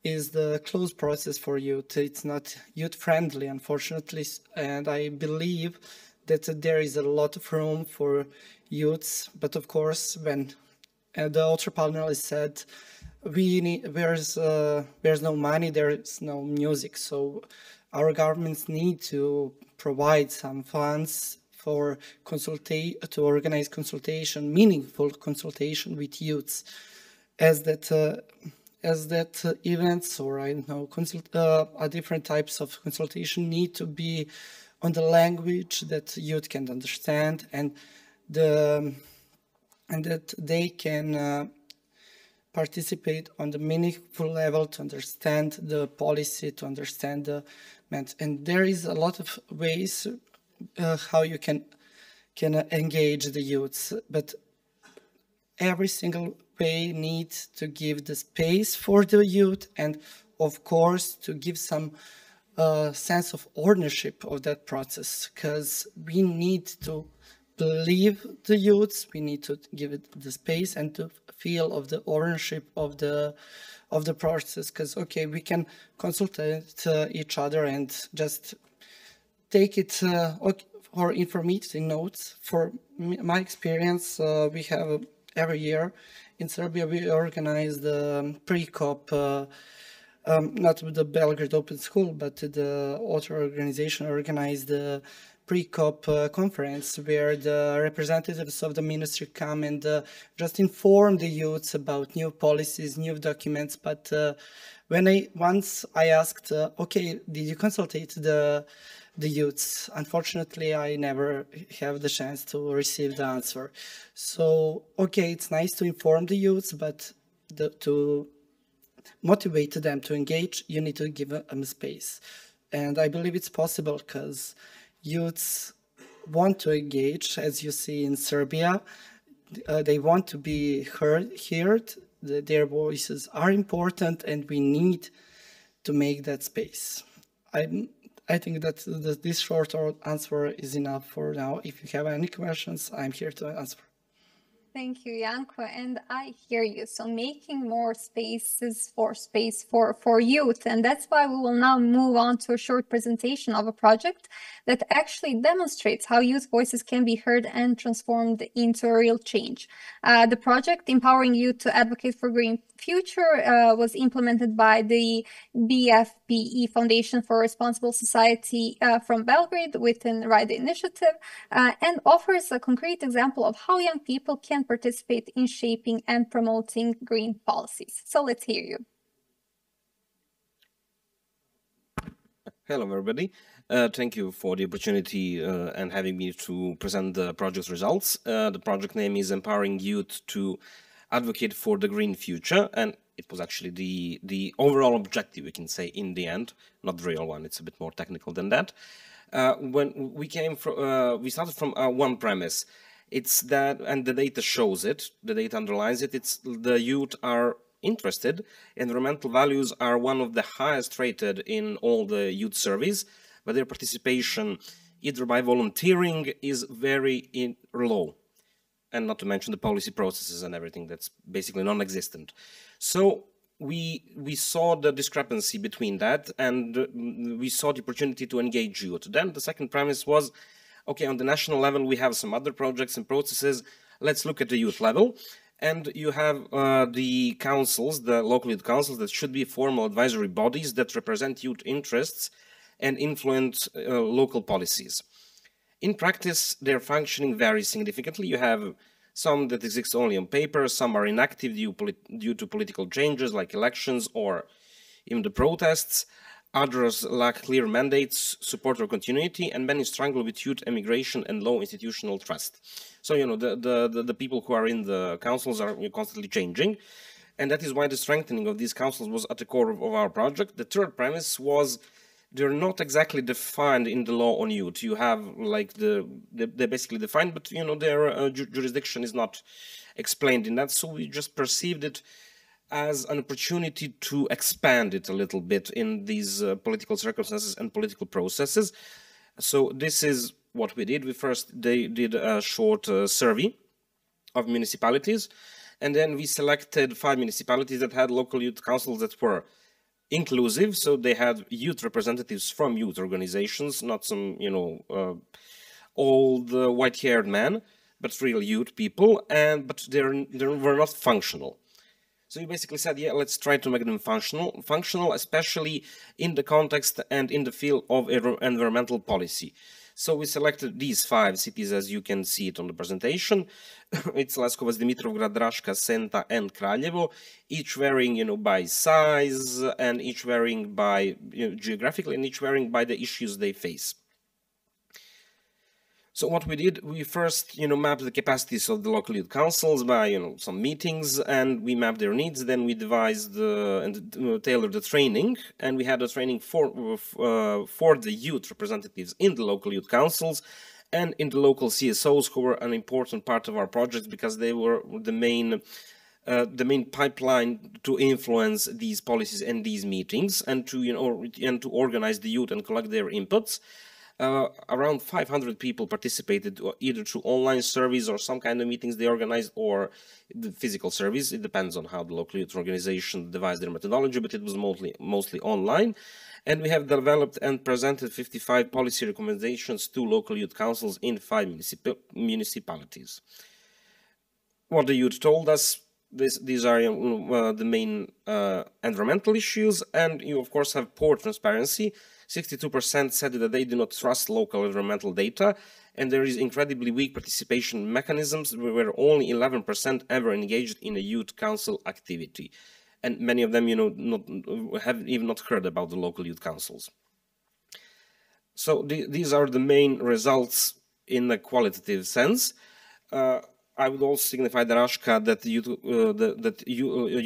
is the closed process for youth. It's not youth friendly, unfortunately, and I believe that there is a lot of room for youths. But of course, when the other panelists said, there's no money, there's no music. So our governments need to provide some funds for to organize consultation, meaningful consultation with youths, as that events or I don't know different types of consultation need to be on the language that youth can understand and that they can participate on the meaningful level to understand the policy, to understand the and there is a lot of ways how you can engage the youths, but every single way needs to give the space for the youth and of course to give some sense of ownership of that process, because we need to believe the youths, we need to give it the space and to feel of the ownership of the process, because okay, we can consult each other and just take it for information notes. For my experience, we have every year in Serbia we organize the pre-COP, not the Belgrade Open School, but the other organization organized the pre-COP conference where the representatives of the ministry come and just inform the youths about new policies, new documents. But once I asked, okay, did you consultate the youths? Unfortunately, I never have the chance to receive the answer. So, okay, it's nice to inform the youths, but to motivate them to engage, you need to give them space. And I believe it's possible because youths want to engage, as you see in Serbia. They want to be heard. Their voices are important, and we need to make that space. I think that this short answer is enough for now. If you have any questions, I'm here to answer. Thank you, Janko, and I hear you. So making more spaces for youth, and that's why we will now move on to a short presentation of a project that actually demonstrates how youth voices can be heard and transformed into a real change. The project, Empowering Youth to Advocate for Green Future, was implemented by the BFPE Foundation for Responsible Society from Belgrade within RYDE initiative, and offers a concrete example of how young people can participate in shaping and promoting green policies. So let's hear you. Hello, everybody. Thank you for the opportunity and having me to present the project's results. The project name is Empowering Youth to Advocate for the Green Future, and it was actually the overall objective, we can say, in the end, not the real one. It's a bit more technical than that. When we came from, we started from one premise. It's that, and the data shows it, the data underlines it, it's the youth are interested. Environmental values are one of the highest rated in all the youth surveys, but their participation, either by volunteering, is very low. And not to mention the policy processes and everything that's basically non-existent. So we saw the discrepancy between that, and we saw the opportunity to engage youth. Then the second premise was, Okay, on the national level, we have some other projects and processes. Let's look at the youth level. And you have the councils, the local youth councils, that should be formal advisory bodies that represent youth interests and influence local policies. In practice, their functioning varies significantly. You have some that exist only on paper, some are inactive due to political changes like elections or even the protests. Others lack clear mandates, support or continuity, and many struggle with youth emigration and low institutional trust. So, you know, the people who are in the councils are constantly changing. And that is why the strengthening of these councils was at the core of our project. The third premise was they're not exactly defined in the law on youth. You have like they're basically defined, but, you know, their jurisdiction is not explained in that. So we just perceived it as an opportunity to expand it a little bit in these political circumstances and political processes. So this is what we did. They did a short survey of municipalities, and then we selected 5 municipalities that had local youth councils that were inclusive. So they had youth representatives from youth organizations, not some, you know, old white-haired men, but real youth people, but they were not functional. So you basically said, yeah, let's try to make them functional, especially in the context and in the field of environmental policy. So we selected these 5 cities, as you can see it on the presentation. It's Leskovac, Dimitrovgrad, Raška, Senta, and Kraljevo, each varying, you know, by size, and each varying by, you know, geographically, and each varying by the issues they face. So what we did, we first, you know, mapped the capacities of the local youth councils by, you know, some meetings, and we mapped their needs. Then we devised and tailored the training, and we had a training for the youth representatives in the local youth councils and in the local CSOs, who were an important part of our project because they were the main pipeline to influence these policies and these meetings, and to, you know, and to organize the youth and collect their inputs. Around 500 people participated, either through online surveys or some kind of meetings they organized, or the physical surveys. It depends on how the local youth organization devised their methodology, but it was mostly online. And we have developed and presented 55 policy recommendations to local youth councils in 5 municipalities. What the youth told us, these are the main environmental issues, and you of course have poor transparency. 62% said that they do not trust local environmental data, and there is incredibly weak participation mechanisms, where only 11% ever engaged in a youth council activity. And many of them, you know, have even not heard about the local youth councils. So these are the main results in a qualitative sense. I would also signify the Raška that the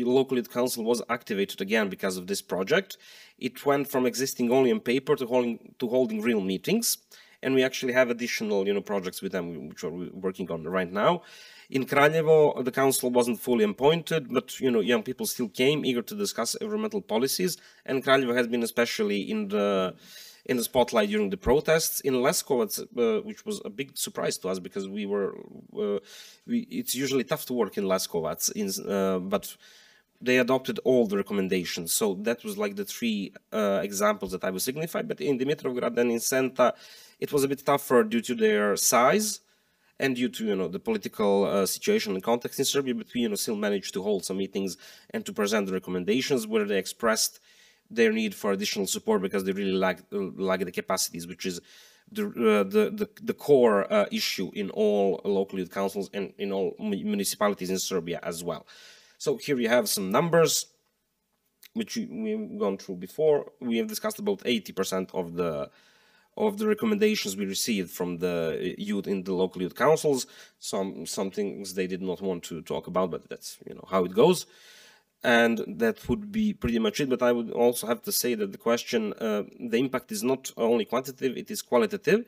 local youth council was activated again because of this project. It went from existing only on paper to holding real meetings, and we actually have additional, you know, projects with them which we're working on right now. In Kraljevo, the council wasn't fully appointed, but, you know, young people still came eager to discuss environmental policies, and Kraljevo has been especially in the spotlight during the protests. In Leskovac, which was a big surprise to us, because it's usually tough to work in Leskovac, but they adopted all the recommendations. So that was like the 3 examples that I will signify. But in Dimitrovgrad and in Senta, it was a bit tougher due to their size and due to, you know, the political situation and context in Serbia. But we, you know, still managed to hold some meetings and to present the recommendations, where they expressed their need for additional support because they really lack the capacities, which is the core issue in all local youth councils and in all municipalities in Serbia as well. So here you have some numbers which we've gone through before. We have discussed about 80% of the recommendations we received from the youth in the local youth councils. Some things they did not want to talk about, but that's, you know, how it goes. And that would be pretty much it. But I would also have to say that the question, the impact is not only quantitative, it is qualitative.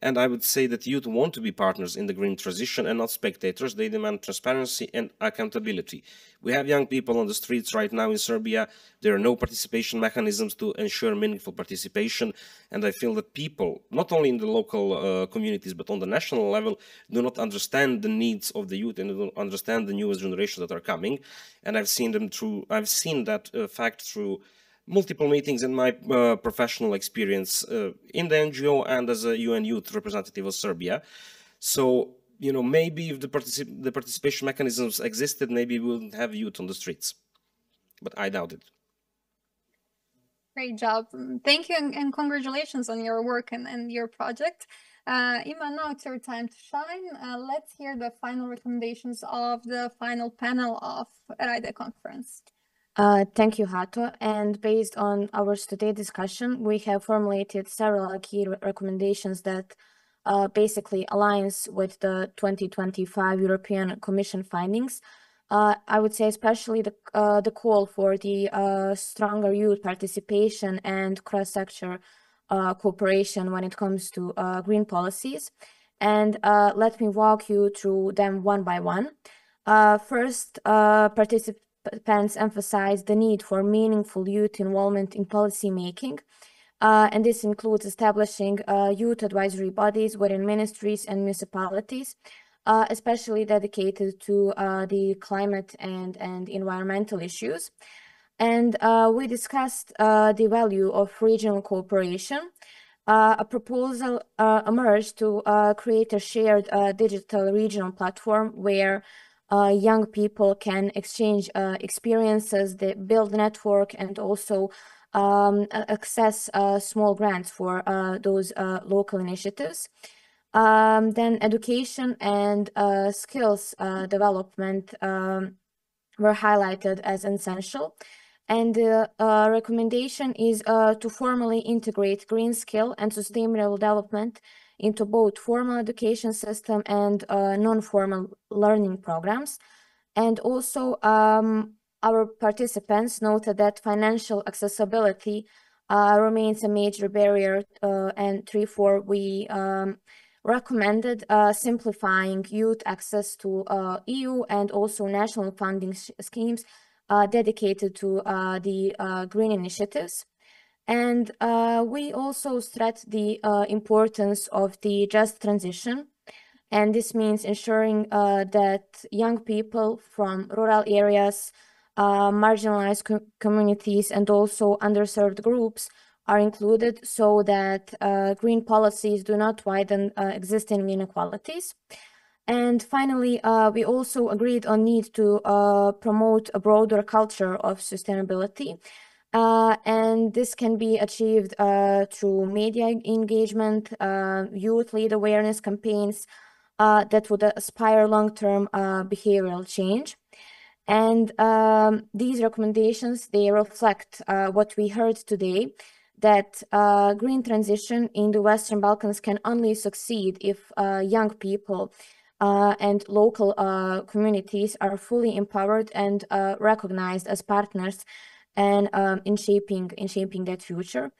And I would say that youth want to be partners in the green transition and not spectators. They demand transparency and accountability. We have young people on the streets right now in Serbia. There are no participation mechanisms to ensure meaningful participation. And I feel that people, not only in the local communities, but on the national level, do not understand the needs of the youth and don't understand the newest generations that are coming. And I've seen that fact through multiple meetings in my professional experience in the NGO and as a UN youth representative of Serbia. So, you know, maybe if the participation mechanisms existed, maybe we wouldn't have youth on the streets. But I doubt it. Great job. Thank you and congratulations on your work and your project. Iman, now it's your time to shine. Let's hear the final recommendations of the final panel of RYDE conference. Thank you, Hata. And based on our today discussion, we have formulated several key recommendations that basically aligns with the 2025 European Commission findings. I would say especially the call for the stronger youth participation and cross-sector cooperation when it comes to green policies. And let me walk you through them one by one. First, participants emphasize the need for meaningful youth involvement in policy making. And this includes establishing youth advisory bodies within ministries and municipalities, especially dedicated to the climate and environmental issues. And we discussed the value of regional cooperation. A proposal emerged to create a shared digital regional platform where young people can exchange experiences, they build network, and also access small grants for those local initiatives. Then education and skills development were highlighted as essential. And the recommendation is to formally integrate green skill and sustainable development into both formal education system and non-formal learning programs. And also our participants noted that financial accessibility remains a major barrier, and therefore we recommended simplifying youth access to EU and also national funding schemes dedicated to the green initiatives. And we also stressed the importance of the just transition. And this means ensuring that young people from rural areas, marginalized communities, and also underserved groups are included so that green policies do not widen existing inequalities. And finally, we also agreed on need to promote a broader culture of sustainability. And this can be achieved through media engagement, youth-led awareness campaigns that would aspire long-term behavioral change. And these recommendations, they reflect what we heard today, that green transition in the Western Balkans can only succeed if young people and local communities are fully empowered and recognized as partners and in shaping that future.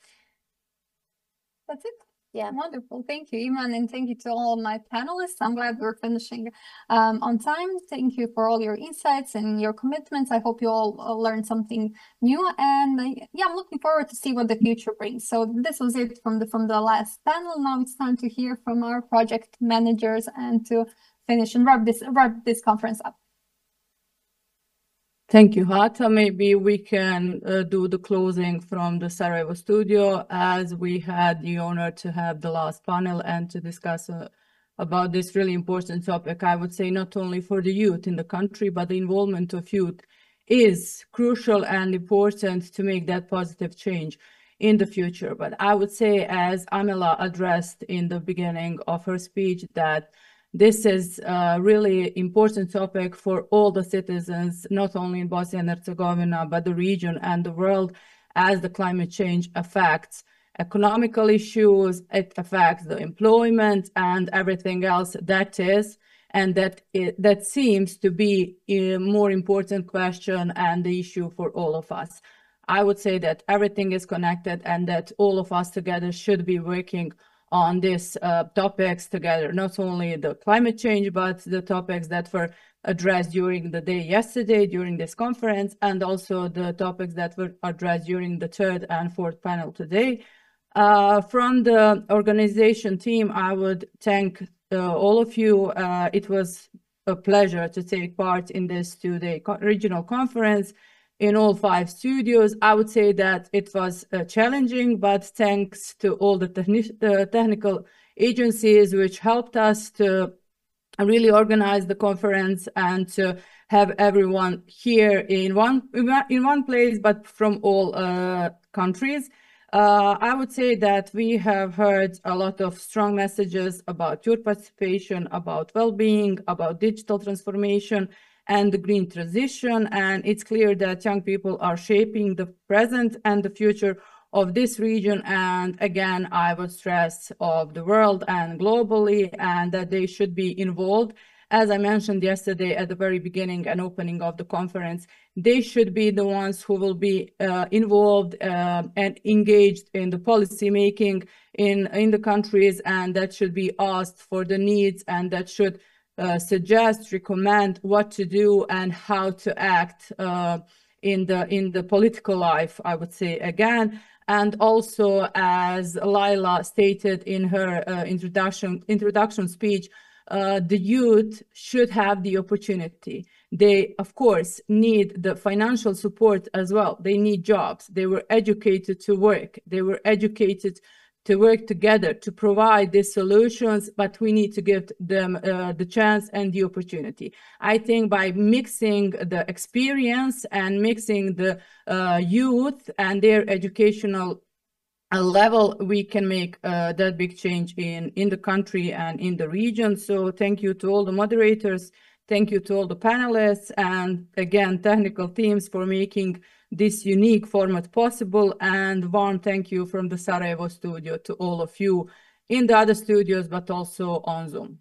That's it. Yeah. Wonderful. Thank you, Iman, and thank you to all my panelists. I'm glad we're finishing on time. Thank you for all your insights and your commitments. I hope you all learned something new, and yeah, I'm looking forward to see what the future brings. So this was it from the last panel. Now it's time to hear from our project managers and to finish and wrap this conference up. Thank you, Hata. Maybe we can do the closing from the Sarajevo studio, as we had the honor to have the last panel and to discuss about this really important topic. I would say not only for the youth in the country, but the involvement of youth is crucial and important to make that positive change in the future. But I would say, as Amela addressed in the beginning of her speech, that this is a really important topic for all the citizens, not only in Bosnia and Herzegovina, but the region and the world, as the climate change affects economical issues, it affects the employment and everything else that is, and that seems to be a more important question and the issue for all of us. I would say that everything is connected and that all of us together should be working on these topics together, not only the climate change, but the topics that were addressed during the day yesterday, during this conference, and also the topics that were addressed during the third and fourth panel today. From the organization team, I would thank all of you. It was a pleasure to take part in this two-day regional conference. in all 5 studios. I would say that it was challenging, but thanks to all the technical agencies which helped us to really organize the conference and to have everyone here in one place, but from all countries. I would say that we have heard a lot of strong messages about your participation, about well-being, about digital transformation and the green transition. And it's clear that young people are shaping the present and the future of this region. And again, I would stress of the world and globally, and that they should be involved. As I mentioned yesterday at the very beginning and opening of the conference, they should be the ones who will be involved and engaged in the policy making in the countries, and that should be asked for the needs, and that should suggest, recommend what to do and how to act in the political life, I would say again. And also, as Laila stated in her introduction speech, the youth should have the opportunity. They, of course, need the financial support as well. They need jobs. They were educated to work. They were educated to work together to provide these solutions, but we need to give them the chance and the opportunity. I think by mixing the experience and mixing the youth and their educational level, we can make that big change in the country and in the region. So thank you to all the moderators, thank you to all the panelists, and again, technical teams for making this unique format possible, and warm thank you from the Sarajevo studio to all of you in the other studios, but also on Zoom.